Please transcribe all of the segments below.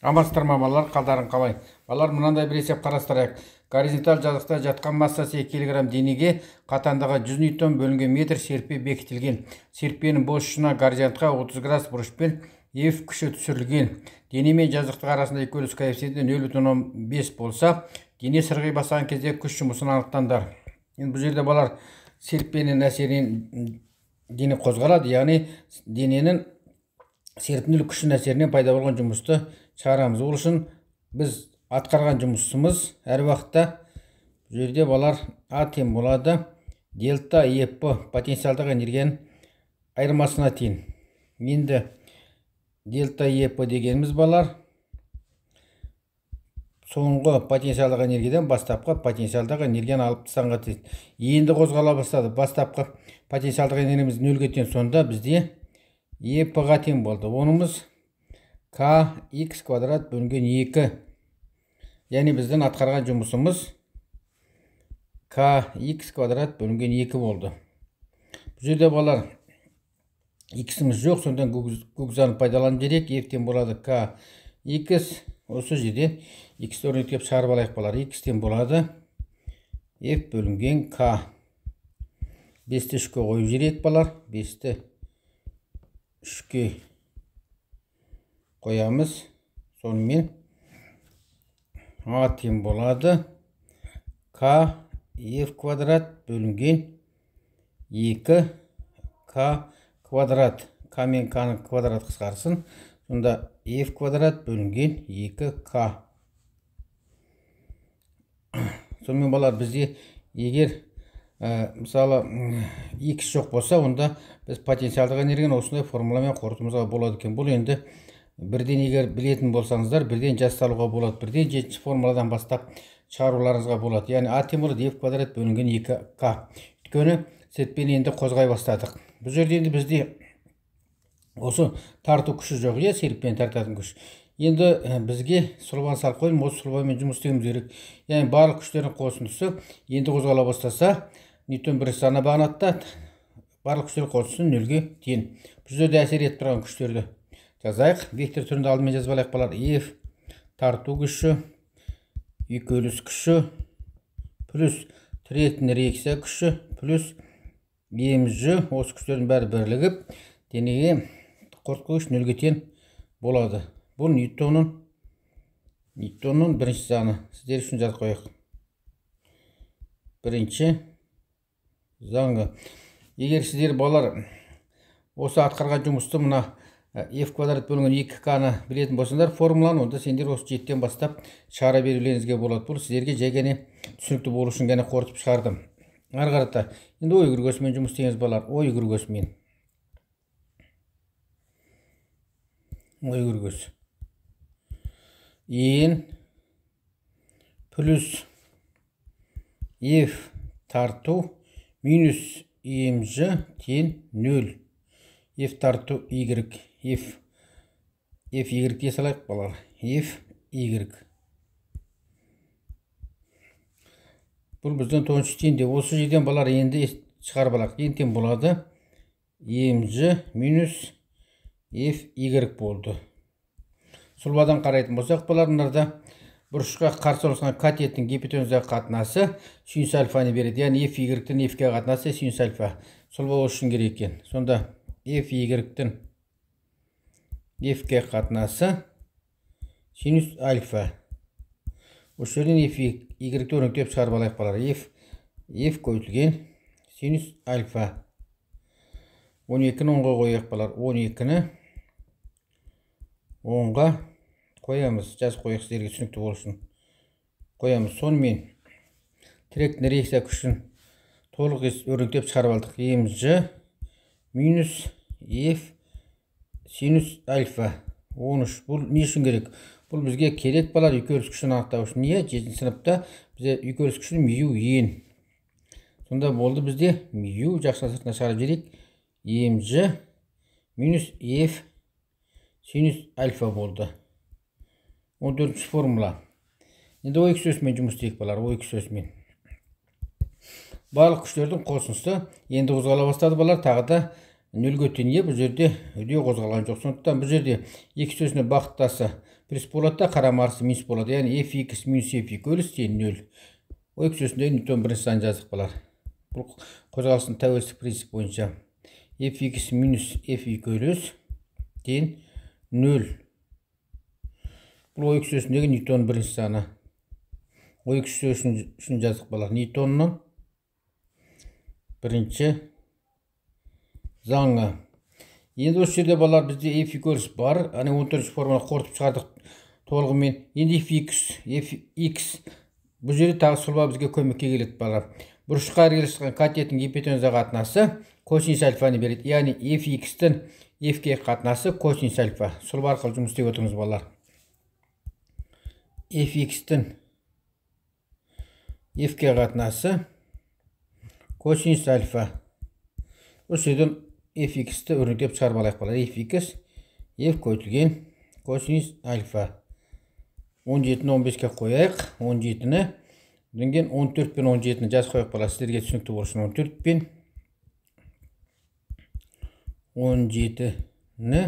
Амансыздар ма балалар, қалдарың қалай? Балалар, мынандай бір есеп қарастырайық. Горизонталь жазықта жатқан массасы 2 кг денеге қатандығы 100 ньютон бөлінген метр серпе бекітілген. Серпенің бос ұшына горизонтқа 30 градус бұрышпен F күші түсірілген. Дене мен жазықтық арасында екеуліс коэффициенті 0,5 болса, дене сырғи басқан кезде күш жұмысын анықтаңдар. Енді бұл жерде балалар серпенің әсерінен дене қозғалады, яғни дененің серпімділік күшінің әсерінен пайда болған жұмысты шығарамыз. Ол үшін біз атқарған жұмысымыз әр уақытта бұл жерде балалар А тең болады дельта еп потенциалдық энергияның айырмасына тең. Енді дельта еп дегеніміз балалар соңғы потенциалдық энергиядан бастапқы потенциалдық энергияны алып тастағанға тең. Енді қозғала бастады. Бастапқы потенциалдық энергиямыз 0-ге тең, сонда бізде еп-ға тең болды. Онымыз kx квадрат бөлінген 2. Яғни біздің атқарған жұмысымыз kx квадрат бөлінген 2 болды. Бұл жерде балалар x'іміз жоқ, сонда көкзаны пайдаланып жерек. F тең болады kx. Осы жерден x өрнектеп шығарып алайық балалар. X тең болады F бөлінген k. 5-ті 3-ке қойып жерек балалар. 5-ті 3-ке қоямыз. Сонымен А тең болады k F квадрат бөлінген 2 k квадрат. К мен k-ның квадрат қысқарсын. Сонда F квадрат бөлінген 2k. Сонымен балалар бізде егер мысалы x жоқ болса, онда біз потенциалдық энергияны осындай формуламен қорытуымызға болады екен. Бұл енді бірден егер білетін болсаңыздар, бірден жазып болады. Бірден 7-ші формуладан бастап шығаруларыңызға болады. Яғни А тең болады F квадрат бөлінген 2k. Өйткені серпені енді қозғай бастадық. Бұл жерде енді бізде осы тарту күші жоқ, серпені тартатын күш. Енді бізге сұлбаны салып қойып, осы сұлбамен жұмыс істеуіміз керек. Яғни барлық күштердің қосындысы енді қозғала бастаса, Ньютон бірінші заңына бағынады, барлық күштер қосындысы 0-ге тең. Бұл жерде әсер етіп тұрған күштерді жазайық. Вектор түрінде алдымен жазып алайық балалар. F тарту күші, екеуліс күші, плюс тіретін реакция күші, плюс mg, осы күштердің бәрі бірлігіп, денеге қорытқы күш 0-ге тең болады. Бұл Ньютонның бірінші заңы. Сіздер үшін жазып қояйық. Бірінші заңы. Егер сіздер балалар осы атқарған жұмысты мына F квадрат бөлінген 2k-ны білетін болсаңдар, формуланы онда сендер осы 7-тен бастап шығара берулеріңізге болады. Бұл сіздерге жай ғана түсінікті болу үшін ғана қорытып шығардым. Ары қарата енді ой үргесімен жұмыс істеңіз балалар. Ой үргесімен. Ой үргесі. Ең плюс F тарту минус mg тең 0. F тарту y. F y салайық балалар. F y. Бұл бізден 9 теңде. Осы жерден балалар енді шығарып алайық. Ең тең болады mg минус F y болды. Сұлбадан қарайтын болсақ, балалар мынада бұрышқа қарсы орналасқан катеттің гипотенузаға қатынасы синус альфаны береді. Яғни F y-тен F-ге қатынасы синус альфа. Сұлба үшін керек екен. Сонда F y-тен F-ге қатынасы синус альфа. Осы жерден F y-ті өрнектеп шығарып алайық балалар. F көйтілген синус альфа. 12-ні 10-ға қояйық балалар. 12-ні 10-ға қоямыз. Жазып қояйық сіздерге түсінікті болсын. Қоямыз. Сонымен тіректің реакция күшін толық өрнектеп шығарып алдық. mg минус F синус альфа. 13. Бұл не үшін керек? Бұл бізге керек балалар екеуліс күшін анықтау үшін. Не? 7-ші сыныпта бізде екеуліс күшін мю ең. Сонда болды бізде мю жақсы сыртына шығарып жерек. mg минус F синус альфа болды. 14-ші формула. Енді ой күшесімен жұмыс істейік балалар. Ой күшесімен. Барлық күштердің қосындысы енді қозғала бастады балалар. Тағы да нөлге тең иә, бұл жерде үдеу қозғалған жоқ. Сондықтан бұл жерде екі сөзіне бағыттасы плюс болады да, қарама қарсы минус болады. Яғни fx минус fy өріс тең 0. Ол екі сөзіндегі Ньютон бірінші заңын жаздық балар. Бұл қозғалыстың тәуелсіздік принцип бойынша fx минус fy өріс тең 0. Бұл екі сөзіндегі Ньютон бірінші заңы. Ол екі сөз үшін жаздық балар. Ньютонның бірінші заңы. Енді осы жерде балар бізде fy өріс бар. Аны 14-ші форманы қорытып шығардық толығымен. Енді fx бұл жерде тағы сұлба бізге көмекке келеді балар. Бұрышқа іргелескен катеттің гипотенуза қатынасы косинус альфаны береді. Яғни fx-тің f-ге қатынасы косинус альфа. Сұлба арқылы жұмыс істеп отырмыз балар. fx-тің f-ге қатынасы косинус альфа. Осы жерден fx-ті өрнектеп шығарып алайық балар. fx f көйтілген косинус альфа. 17-ні 15-ке қойайық. 17-ні дүнген 14 пен 17-ні жаз қойық балар. Сіздерге түсінікті болсын. 14 пен 17-ні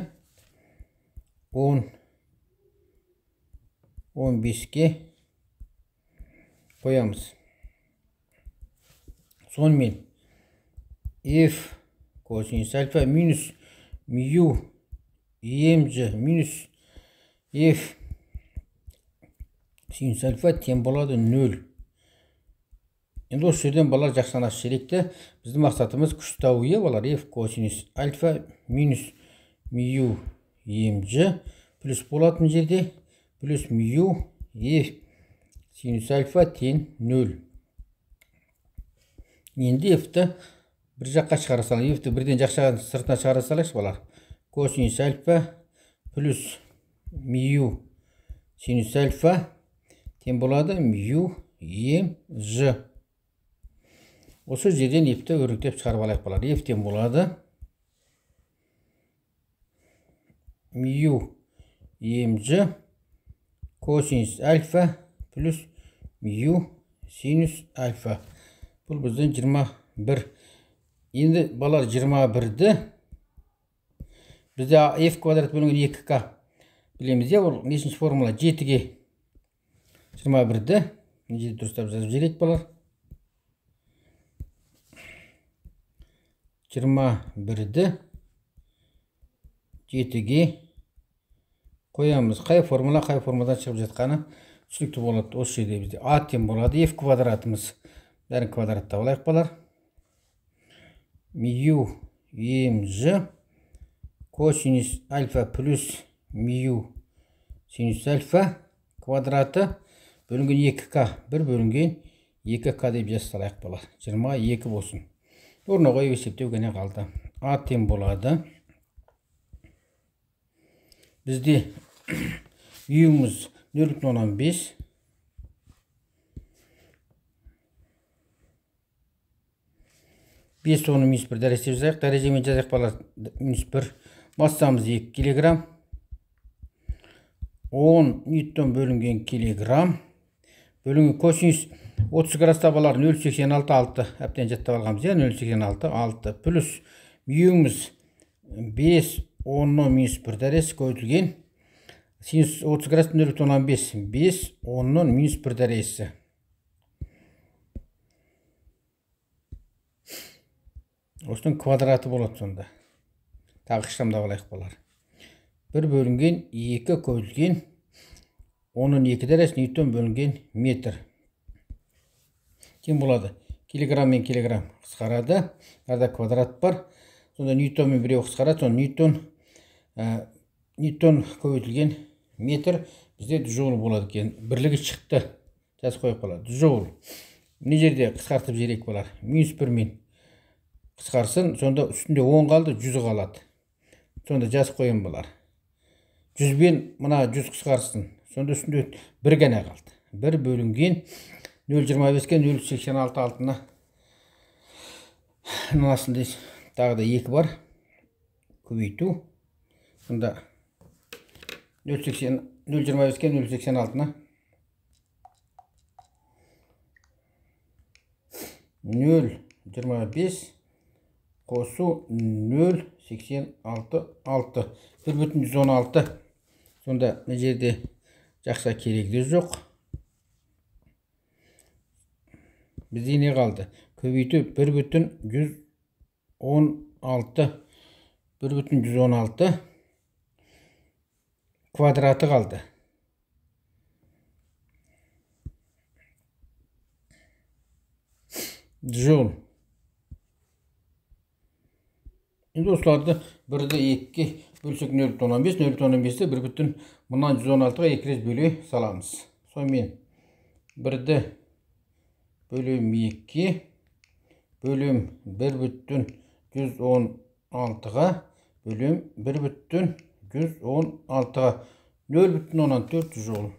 15-ке қоямыз. Сонымен f косинус альфа минус мю емжі минус f синус альфа тең болады 0. Енді осы жерден балар жақсана шеректі. Біздің мақсатымыз күш табу е балар. f косинус альфа минус мю емжі плюс болатын жерде плюс мю f синус альфа тең 0. Енді f-ті бір жаққа шығара салайық. f-ті бірден жақшаған сыртына шығара салайықшы балар. Косинус альфа плюс мю синус альфа тең болады мю емжі. Осы жерден f-ті өрнектеп шығарып алайық балар. f тең болады мю емжі косинус альфа плюс мю синус альфа. Бұл біздің 21. Енді балар 21-ді бізде f квадрат бөлінген 2k білеміз де, ол нешінші формула 7-ге 21-ді жерде дұрыстап жазып жіберейік балар. 21-ді 7-ге қоямыз. Қай формуладан шығып жатқаны түсінікті болады. Осы жерде бізде a тең болады f квадратымыз. Бәрін квадратта алайық балар. Мю емжі косинус альфа плюс мю синус альфа квадраты бөлінген 2k. 1 бөлінген 2k деп жазып салайық балар. 22 болсын. Орнына қойып есептеу гәне қалды. a тең болады. Бізде мюміз 0,15. Бес оны минус 1 дәрежемен жазайық. Дәрежемен жазайық балар. Минус 1. Массамыз 2 килограмм. 10 ньютон бөлінген килограмм. Бөлінген косинус 30 градуста балар 0,86 әптен жаттап алғанбыз. 0,86 6 плюс мюміз 5 10 минус 1 дәрежесі көйтілген. Синус 30 градус 0,15 5 10 минус 1 дәрежесі. Осының квадраты болады сонда. Тағы штамдап алайық балар. 1 бөлінген 2 көйтілген 10-2 дәрежесі ньютон бөлінген метр. Тең болады. Килограмм мен килограмм қысқарады. Арада квадрат бар. Сонда ньютон мен біреу қысқарады. Сонда ньютон көбейтілген метр бізде джоул болады екен. Бірлігі шықты. Жазып қойып қалады. Джоул. Мына жерде қысқартып жіберейік балар. Минус 1 мен қысқарсын. Сонда үстінде 10 қалды, 100 қалады. Сонда жазып қойын балар. 100 бен мына 100 қысқарсын. Сонда үстінде 1 ғана қалды. 1 бөлінген 0,25-ке 0,86 алтына мынасында тағы да 2 бар. Көбейту. Сонда 0,25-ке 0,86-на 0,25 қосу 0,86 6 1,116. Сонда мына жерде жақса керегі жоқ. Бізде не қалды? Көбейту 1,116 квадраты қалды. Джоул. Енді осыларды 1-ді 2-ге бөлсек 0,15, 0,15-ті 1,116-ға 2 рет бөле саламыз. Сонымен 1-ді бөлем 2-ге бөлем 1,116-ға бөлем 1,116-ға 0,14 жол.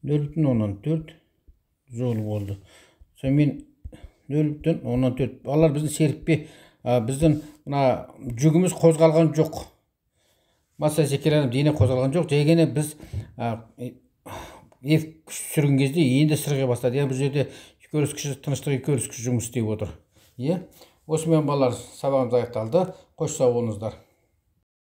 0,14 жол болды. Сонымен 0,14. Балалар біздің серіппе, біздің жүгіміз қозғалған жоқ. Масса секелерім дене қозғалған жоқ. Жайгені біз күш сүрген кезде енді сырғи бастады. Бұл жерде көріс күші тыныштығы көріс күші жұмыс істеп отыр. Осымен балалар сабағымыз аяқталды. Қош сау болыңыздар.